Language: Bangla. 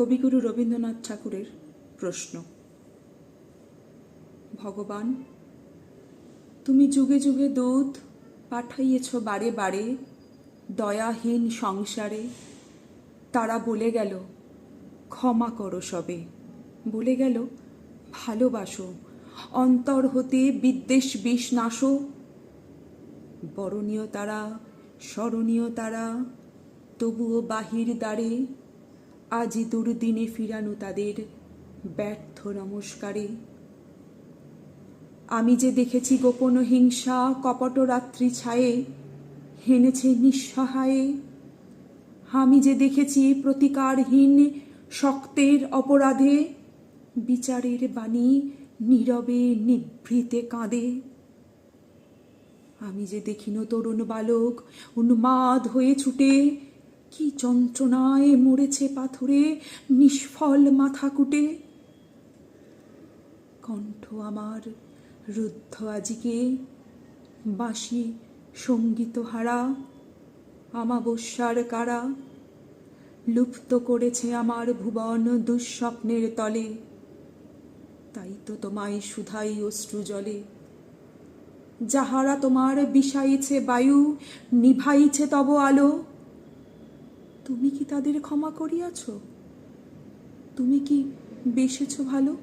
কবিগুরু রবীন্দ্রনাথ ঠাকুরের প্রশ্ন। ভগবান, তুমি যুগে যুগে দূত পাঠাইয়েছ বারে বারে দয়াহীন সংসারে। তারা বলে গেল ক্ষমা করো সবে, বলে গেল ভালোবাসো, অন্তর হতে বিদ্বেষ বিষ নাশো। বরণীয় তারা, স্মরণীয় তারা, তবুও বাহির দ্বারে আজি দুর্দিনে ফিরানো তাদের ব্যর্থ নমস্কারে। আমি যে দেখেছি গোপন হিংসা কপট রাত্রি ছায়ে হেনেছে নিঃসহায়ে। আমি যে দেখেছি প্রতিকারহীন শক্তের অপরাধে বিচারের বাণী নীরবে নিভৃতে কাঁদে। আমি যে দেখিন তরুণ বালক উন্মাদ হয়ে ছুটে কি যন্ত্রণায় মরেছে পাথরে নিষ্ফল মাথা কুটে। কণ্ঠ আমার রুদ্ধ আজিকে বাঁশি সঙ্গীত হারা আমাবস্যার কারা লুপ্ত করেছে আমার ভুবন দুঃস্বপ্নের তলে। তাই তো তোমায় শুধাই অশ্রু জলে, যাহারা তোমার বিষাইছে বায়ু নিভাইছে তব আলো। তুমি কি তাদের ক্ষমা করিয়াছ? তুমি কি বেসেছ ভালো?